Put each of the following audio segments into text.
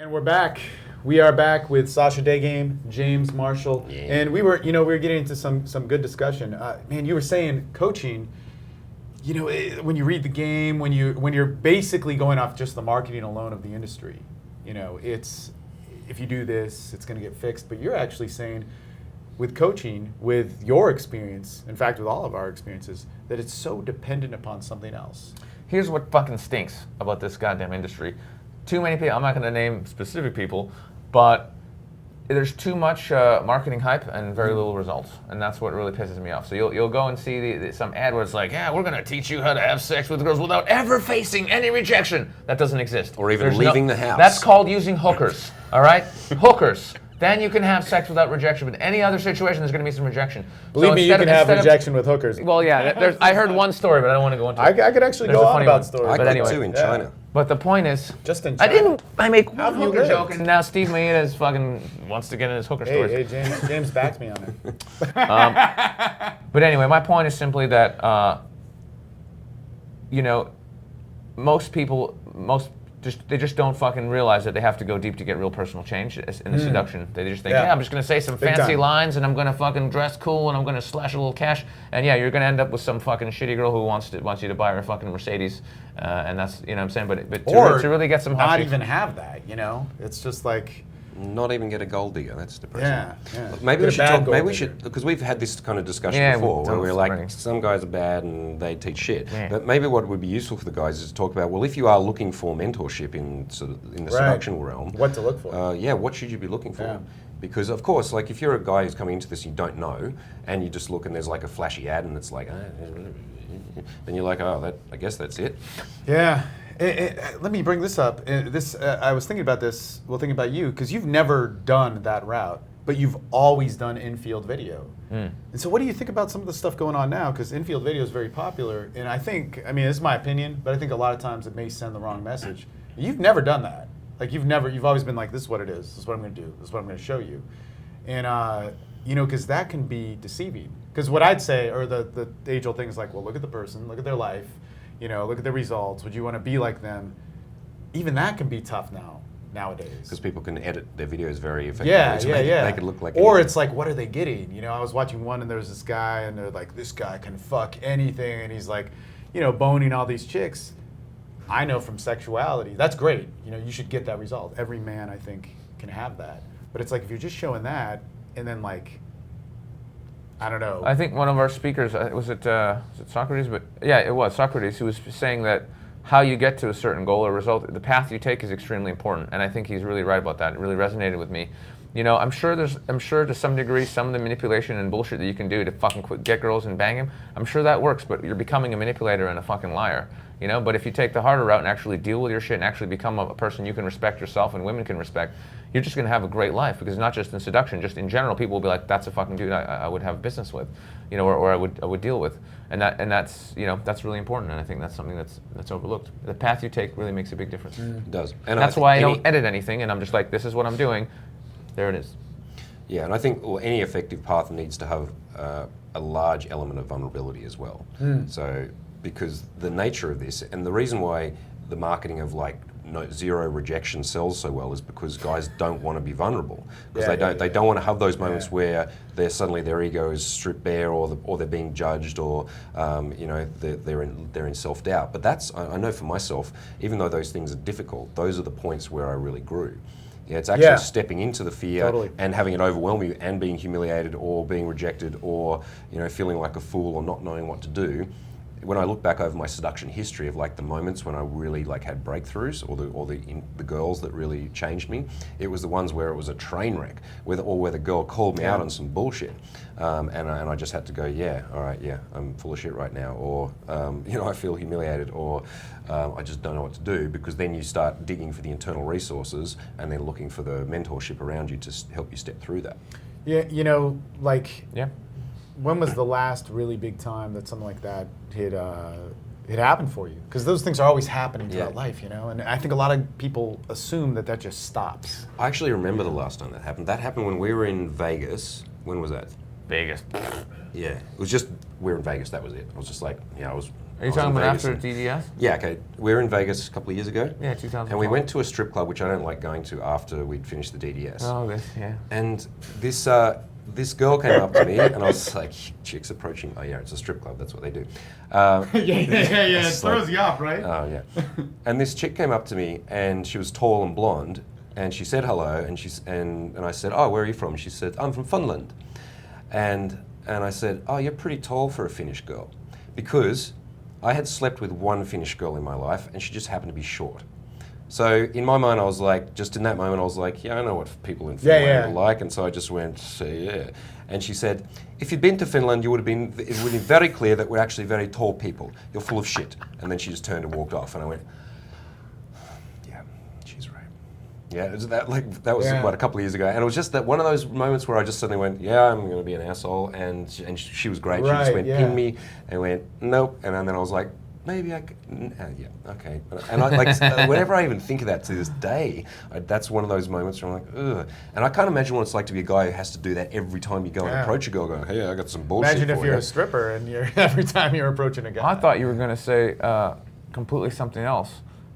And we're back. We are back with Sasha Daygame, James Marshall, and we were getting into some good discussion. Man, you were saying coaching. When you read the game, when you're basically going off just the marketing alone of the industry, it's if you do this, it's going to get fixed. But you're actually saying, with coaching, with your experience, in fact, with all of our experiences, that it's so dependent upon something else. Here's what fucking stinks about this goddamn industry. Too many people, I'm not going to name specific people, but there's too much marketing hype and very little results, and that's what really pisses me off. So you'll go and see some ad where it's like, yeah, we're going to teach you how to have sex with girls without ever facing any rejection. That doesn't exist. Or even leaving the house. That's called using hookers, all right? Hookers. Then you can have sex without rejection. But any other situation, there's going to be some rejection. Believe me, you can have rejection with hookers. Well, yeah. I heard one story, but I don't want to go into it. I could actually go on about stories. I but could anyway, too in China. But the point is, just in China. I make one you hooker lived? joke, and now Steve Maeda is fucking wants to get in his hooker stories. Hey, James backs me on it. But anyway, my point is simply that, most people, they just don't fucking realize that they have to go deep to get real personal change in the seduction. They just think, I'm just going to say some fancy lines and I'm going to fucking dress cool and I'm going to slash a little cash. And yeah, you're going to end up with some fucking shitty girl who wants you to buy her a fucking Mercedes. And that's, what I'm saying? But to really get some not even have that, It's just like... Not even get a gold digger. That's depressing. Yeah. Maybe we should because we've had this kind of discussion before, where we're like, some guys are bad and they teach shit. Yeah. But maybe what would be useful for the guys is to talk about, well, if you are looking for mentorship in the seduction realm, what to look for? What should you be looking for? Yeah. Because of course, like if you're a guy who's coming into this and you don't know, and you just look and there's like a flashy ad and it's like, then you're like, I guess that's it. Yeah. Let me bring this up. I was thinking about this. Well, thinking about you because you've never done that route, but you've always done in-field video. And so, what do you think about some of the stuff going on now? Because in-field video is very popular, and this is my opinion, but I think a lot of times it may send the wrong message. You've never done that. Like you've always been like, this is what it is. This is what I'm going to do. This is what I'm going to show you. And because that can be deceiving. Because what I'd say, or the age-old thing is like, well, look at the person, look at their life. Look at the results. Would you want to be like them? Even that can be tough nowadays. Because people can edit their videos very effectively. Make it look like. Or it's like, what are they getting? I was watching one and there was this guy and they're like, this guy can fuck anything, and he's like, boning all these chicks. I know from sexuality, that's great. You should get that result. Every man, I think, can have that. But it's like if you're just showing that and then like. I don't know. I think one of our speakers, was it Socrates? But yeah, it was Socrates who was saying that how you get to a certain goal or result, the path you take is extremely important. And I think he's really right about that. It really resonated with me. I'm sure to some degree some of the manipulation and bullshit that you can do to fucking get girls and bang them, I'm sure that works, but you're becoming a manipulator and a fucking liar. But if you take the harder route and actually deal with your shit and actually become a person you can respect yourself and women can respect, you're just going to have a great life. Because not just in seduction, just in general, people will be like, that's a fucking dude I would have business with, or I would deal with, and that's that's really important. And I think that's something that's overlooked. The path you take really makes a big difference. It does, and that's why I don't edit anything, and I'm just like, this is what I'm doing. There it is. Yeah, and I think any effective path needs to have a large element of vulnerability as well. So. Because the nature of this, and the reason why the marketing of zero rejection sells so well is because guys don't want to be vulnerable. Because they don't want to have those moments where suddenly their ego is stripped bare, or they're being judged, or they're in self-doubt. But I know for myself, even though those things are difficult, those are the points where I really grew. Yeah, it's actually stepping into the fear and having it overwhelm you and being humiliated or being rejected or feeling like a fool or not knowing what to do. When I look back over my seduction history of the moments when I really had breakthroughs or the girls that really changed me, it was the ones where it was a train wreck, where the girl called me out on some bullshit, and I just had to go, all right, I'm full of shit right now, or I feel humiliated, or I just don't know what to do, because then you start digging for the internal resources and then looking for the mentorship around you to help you step through that. When was the last really big time that something like that had happened for you? Because those things are always happening throughout life, and I think a lot of people assume that just stops. I actually remember the last time that happened. That happened when we were in Vegas. When was that? Vegas. Yeah, it was just, we're in Vegas, that was it. I was just like, I was. Are you I was in talking about Vegas after and- DDS? Yeah, okay. We were in Vegas a couple of years ago. Yeah, 2012. And we went to a strip club, which I don't like going to after we'd finished the DDS. Oh, this, yeah. And this girl came up to me, and I was like, chicks approaching. Oh yeah, it's a strip club. That's what they do. yeah. It It's throws like- you off, right? Oh yeah. And this chick came up to me, and she was tall and blonde, and she said hello, and I said, oh, where are you from? She said, I'm from Finland. And I said, oh, you're pretty tall for a Finnish girl, because I had slept with one Finnish girl in my life, and she just happened to be short. So in my mind, I was like, just in that moment, I was like, yeah, I know what people in Finland are like, and so I just went, yeah. And she said, if you'd been to Finland, it would have been very clear that we're actually very tall people. You're full of shit. And then she just turned and walked off, and I went, yeah, she's right. Yeah, that was what, a couple of years ago, and it was just that one of those moments where I just suddenly went, yeah, I'm going to be an asshole, and she was great. She just went, pin me, and went, nope, and then I was like, maybe I could, yeah, okay. And I, whenever I even think of that to this day, that's one of those moments where I'm like, ugh. And I can't imagine what it's like to be a guy who has to do that every time you go and approach a girl going, hey, I got some bullshit Imagine if for you're you. a stripper and you're every time you're approaching a guy. I thought you were going to say completely something else,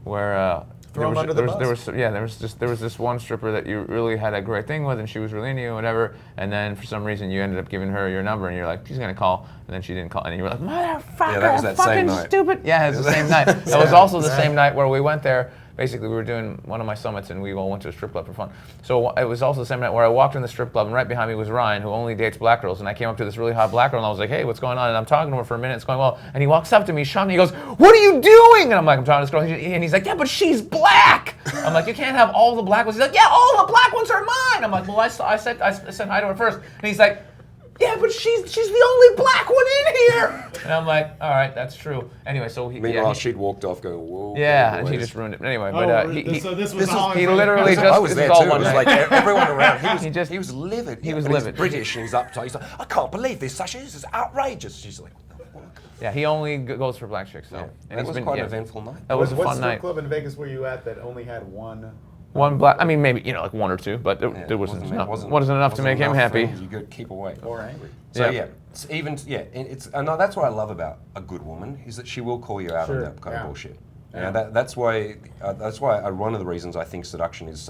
where Throw him under the bus. There was this one stripper that you really had a great thing with, and she was really into you, and whatever. And then for some reason you ended up giving her your number, and you're like, she's gonna call, and then she didn't call, and you were like, motherfucker, Yeah, that was that fucking same night. stupid. Yeah, it was the same night. That was also the same night where we went there. Basically, we were doing one of my summits, and we all went to a strip club for fun. So it was also the same night where I walked in the strip club, and right behind me was Ryan, who only dates black girls. And I came up to this really hot black girl, and I was like, hey, what's going on? And I'm talking to her for a minute, it's going well. And he walks up to me, shocked, and he goes, what are you doing? And I'm like, I'm talking to this girl, and he's like, yeah, but she's black. I'm like, you can't have all the black ones. He's like, yeah, all the black ones are mine. I'm like, well, I said hi to her first. And he's like, yeah, but she's the only black one in here. And I'm like, all right, that's true. Anyway, so Meanwhile, she'd walked off going, whoa. Yeah, and he just ruined it. But anyway, So this was all he in- literally just. I was there this is all too. It one was night. like everyone around. He was livid. He was But livid. He's British, and he's uptight. He's like, I can't believe this, Sasha. This is outrageous. She's like, what the fuck? Yeah, he only goes for black chicks, though. Yeah. And That he's was been- quite yeah. an eventful night. That was a What fun strip night. club in Vegas were you at that only had one? One black. I mean, maybe like one or two, but there Yeah, wasn't enough. wasn't enough to make him enough happy. things you could keep away. Or angry. So Yeah. and that's what I love about a good woman is that she will call you out on Sure, that kind yeah. of bullshit. Yeah. That's why one of the reasons I think seduction is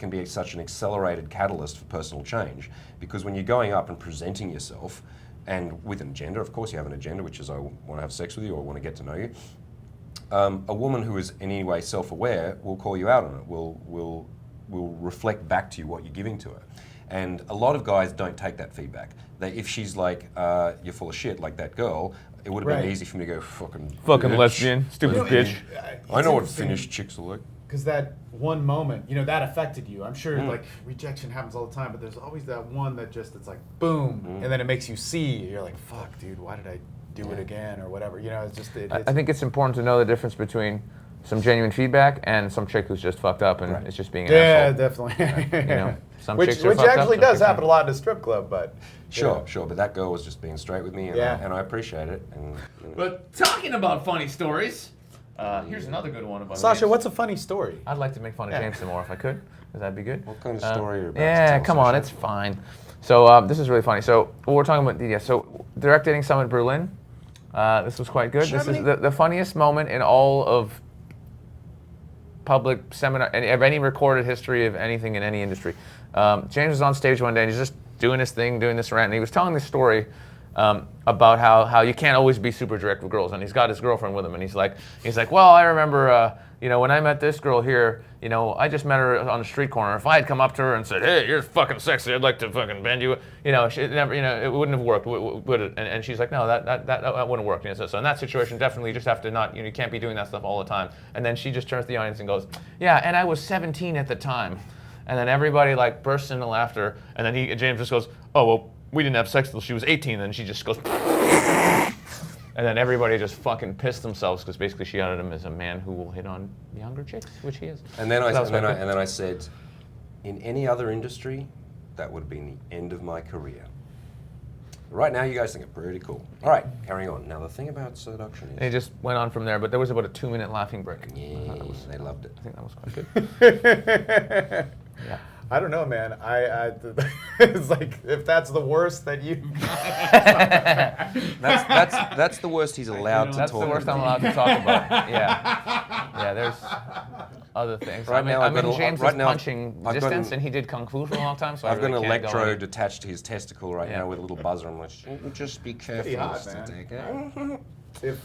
can be such an accelerated catalyst for personal change, because when you're going up and presenting yourself, and with an agenda, of course you have an agenda, which is I want to have sex with you or I want to get to know you. A woman who is in any way self-aware will call you out on it. Will reflect back to you what you're giving to her. And a lot of guys don't take that feedback. If she's like, you're full of shit, like that girl, it would have Right. been easy for me to go, fucking Fucking bitch. lesbian, stupid bitch. I know what Finnish chicks are like. Because that one moment, that affected you. I'm sure like rejection happens all the time, but there's always that one that just, it's like boom, and then it makes you see. You're like, fuck, dude, why did I do it again or whatever? It's just. I think it's important to know the difference between some genuine feedback and some chick who's just fucked up and is just being an yeah, asshole. definitely. Some which chicks are which fucked up, actually some does chicks aren't. happen a lot in a strip club, but Sure, but that girl was just being straight with me, and, Yeah. and I appreciate it. And, But talking about funny stories, here's another good one about Sasha, James. what's a funny story? I'd like to make fun of James some more if I could. Would that be good? What kind of story are you about to Yeah, tell, come on, Sasha? it's fine. So this is really funny. So we're talking about DDS. So Direct Dating Summit Berlin. This was quite good. This is the funniest moment in all of public seminar, of any recorded history of anything in any industry. James was on stage one day and he's just doing his thing, doing this rant, and he was telling this story about how you can't always be super direct with girls, and he's got his girlfriend with him, and he's like, well, I remember, when I met this girl here, I just met her on the street corner. If I had come up to her and said, hey, you're fucking sexy, I'd like to fucking bend you, she never, it wouldn't have worked, would it? And she's like, no, that wouldn't work. So in that situation, definitely you just have to not, you can't be doing that stuff all the time. And then she just turns to the audience and goes, yeah, and I was 17 at the time. And then everybody like bursts into laughter, and then James just goes, oh, well, we didn't have sex till she was 18, and she just goes, and then everybody just fucking pissed themselves because basically she outed him as a man who will hit on younger chicks, which he is. And then So that was I said, in any other industry, that would have been the end of my career. Right now, you guys think it's pretty cool. All right, carrying on. Now, the thing about seduction And he is, just went on from there, but there was about a 2-minute laughing break. yeah, they loved it. I think that was quite good. Yeah. I don't know, man. It's like if that's the worst that you. That's the worst he's allowed to That's talk the worst about. I'm allowed to talk about. Yeah, there's other things. Right now I'm I've in got a- James's right now punching I've got distance, an- and he did kung fu for a long time, so I've I got really an can't go electrode any- attached to his testicle right now with a little buzzer. I'm like, just be careful. hot, Mr. man. Decker."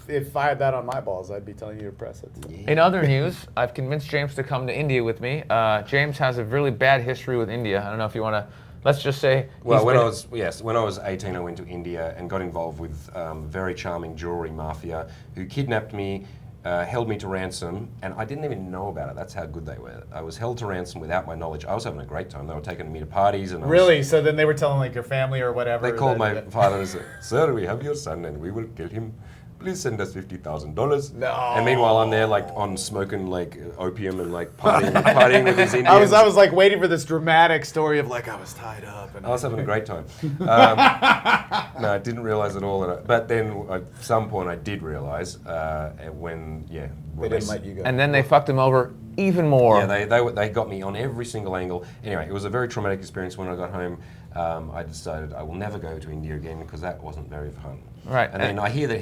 If I had that on my balls, I'd be telling you to press it. In other news, I've convinced James to come to India with me. James has a really bad history with India. I don't know if you want to. Let's just say. Well, when I was 18, I went to India and got involved with very charming jewelry mafia who kidnapped me, held me to ransom, and I didn't even know about it. That's how good they were. I was held to ransom without my knowledge. I was having a great time. They were taking me to parties, and Really? So then they were telling like your family or whatever. they called that- my that- father and said, "Sir, we have your son, and we will kill him. Please send us $50,000. No. And meanwhile, I'm there like on smoking like opium and like partying with these Indians. I was like waiting for this dramatic story of like I was tied up and I was having a great time. No, I didn't realize at all that. But then at some point, I did realize when they when didn't let you go. And then they fucked him over even more. Yeah, they got me on every single angle. Anyway, it was a very traumatic experience. When I got home, I decided I will never go to India again because that wasn't very fun. Right. And then I hear that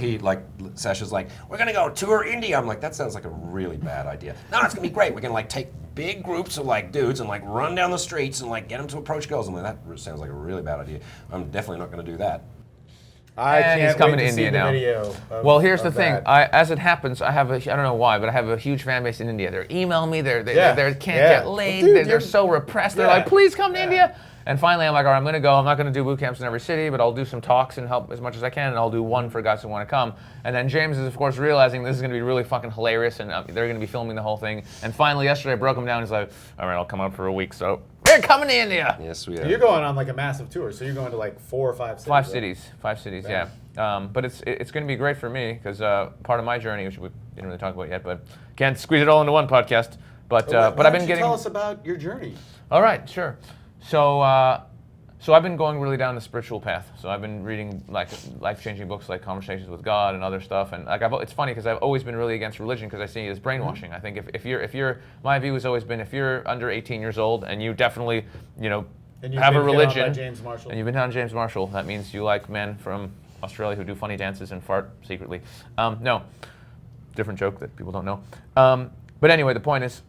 Sasha's like, we're going to go tour India. I'm like, that sounds like a really bad idea. No, it's going to be great. We're going to like take big groups of like dudes and like run down the streets and like get them to approach girls. I'm like, that sounds like a really bad idea. I'm definitely not going to do that. I And can't he's coming wait to to see India the now. video of- Well, here's the of thing. that. As it happens, I don't know why, but I have a huge fan base in India. They're emailing me. They Yeah. can't Yeah. get laid. Dude, they're you're- so repressed. They're Yeah. like, please come to Yeah. India. And finally, I'm like, all right, I'm going to go. I'm not going to do boot camps in every city, but I'll do some talks and help as much as I can, and I'll do one for guys who want to come. And then James is, of course, realizing this is going to be really fucking hilarious, and they're going to be filming the whole thing. And finally, yesterday, I broke him down. He's like, all right, I'll come out for a week. So we're coming to India. Yes, we So are. you're going on like a massive tour. So you're going to like 4 or 5 cities. right? Five cities, Yeah. yeah. But it's going to be great for me because part of my journey, which we didn't really talk about yet, but can't squeeze it all into one podcast. But Why I've don't been you getting. tell us about your journey. All right, sure. So I've been going really down the spiritual path. So I've been reading like life-changing books like Conversations with God and other stuff. And like it's funny because I've always been really against religion because I see it as brainwashing. I think if you're my view has always been if you're under 18 years old and you definitely And you've have a been hit on by religion James Marshall. and you've been on James Marshall, that means you like men from Australia who do funny dances and fart secretly. No, different joke that people don't know. But anyway, the point is.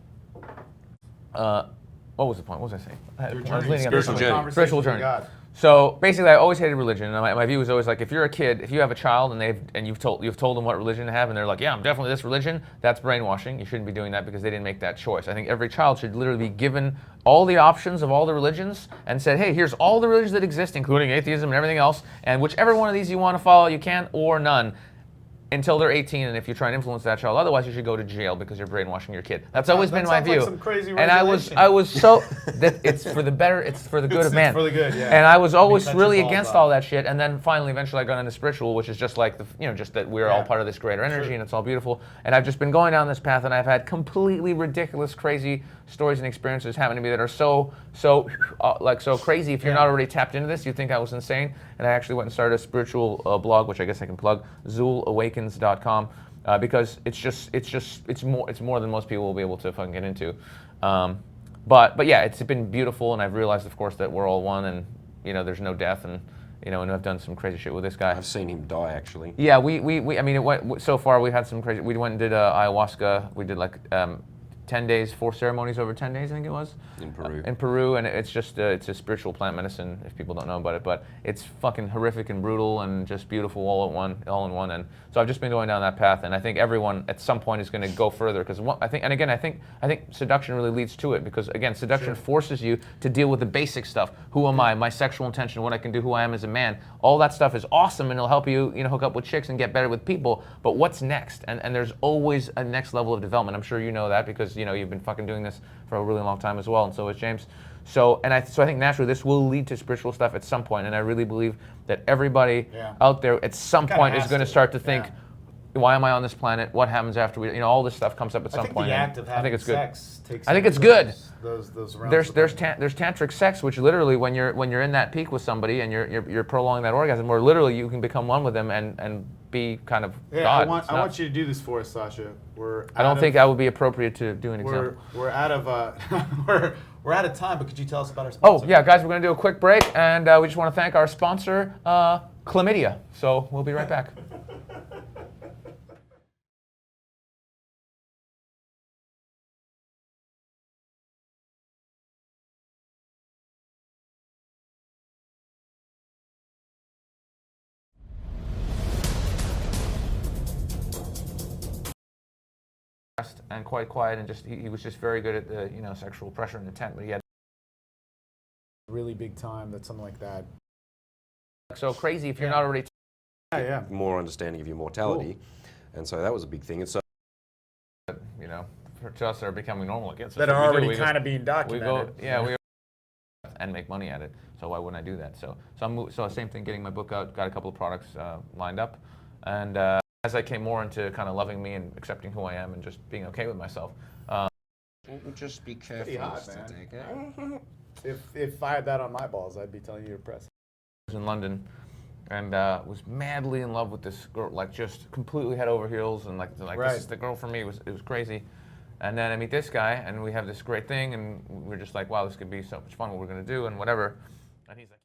What was the point? What was I saying? I was leading up to Spiritual something. journey. Conversation Spiritual with journey. God. So basically, I always hated religion, and my view was always like, if you're a kid, if you have a child and you've told them what religion to have, and they're like, yeah, I'm definitely this religion, that's brainwashing. You shouldn't be doing that because they didn't make that choice. I think every child should literally be given all the options of all the religions and said, hey, here's all the religions that exist, including atheism and everything else, and whichever one of these you want to follow, you can, or none. Until they're 18, and if you try and influence that child, otherwise you should go to jail because you're brainwashing your kid. That's always That been my sounds like view. some crazy and I was regulation. so that it's for the better, it's for the good of It's man. for the good, yeah. And I was always Cut really your balls against off. all that shit. And then finally, eventually, I got into spiritual, which is just like just that we're all Yeah. part of this greater energy, Sure. and it's all beautiful. And I've just been going down this path, and I've had completely ridiculous, crazy stories and experiences happen to me that are so crazy. If you're Yeah. not already tapped into this, you think I was insane. And I actually went and started a spiritual blog, which I guess I can plug, ZulAwakens.com. Because it's more than most people will be able to fucking get into, but yeah, it's been beautiful, and I've realized, of course, that we're all one, and there's no death, and and I've done some crazy shit with this guy. I've seen him die actually. Yeah, we I mean, it went so far. We had some crazy. We went and did ayahuasca. We did like 10 days, 4 ceremonies over 10 days, I think it was. In Peru. In Peru, and it's just, it's a spiritual plant medicine, if people don't know about it, but it's fucking horrific and brutal and just beautiful all in one. And so I've just been going down that path, and I think everyone at some point is going to go further, because I think seduction really leads to it, because again, seduction forces you to deal with the basic stuff. Who am I? My sexual intention, what I can do, who I am as a man. All that stuff is awesome, and it'll help you, hook up with chicks and get better with people, but what's next? And there's always a next level of development. I'm sure you know that, because you've been fucking doing this for a really long time as well, and so is James. So I think naturally this will lead to spiritual stuff at some point, and I really believe that everybody out there at some Kinda point is has going to to, start to think, yeah. why am I on this planet? What happens after we? All this stuff comes up at I some think point. the and act of I having think it's good. sex takes. I think you it's into good. Those realms There's of there's thinking. there's tantric sex, which literally when you're in that peak with somebody and you're prolonging that orgasm, where literally you can become one with them and be kind of Yeah, God. I want It's nuts. you to do this for us, Sasha. I don't think I would be appropriate to do an example. we're out of We're out of time, but could you tell us about our Oh, sponsor? yeah, guys, we're going to do a quick break, and we just want to thank our sponsor, Chlamydia. So we'll be right back. And quite quiet, and just he was just very good at the sexual pressure and intent, but he had Really big time that something like that. so crazy if you're not already. Yeah. More understanding of your mortality, and so that was a big thing. And so, To us, they're becoming normal again. So That that's are what we do. already We kind go- of being We documented. go, we and make money at it. So why wouldn't I do that? So same thing, getting my book out, got a couple of products lined up, and as I came more into kind of loving me and accepting who I am and just being okay with myself. just be careful. Pretty hot, man. If I had that on my balls, I'd be telling you to press. I was in London, and was madly in love with this girl, like just completely head over heels, and like Right. this is the girl for me. It was crazy. And then I meet this guy, and we have this great thing, and we're just like, wow, this could be so much fun. What we're gonna do, and whatever. And he's like.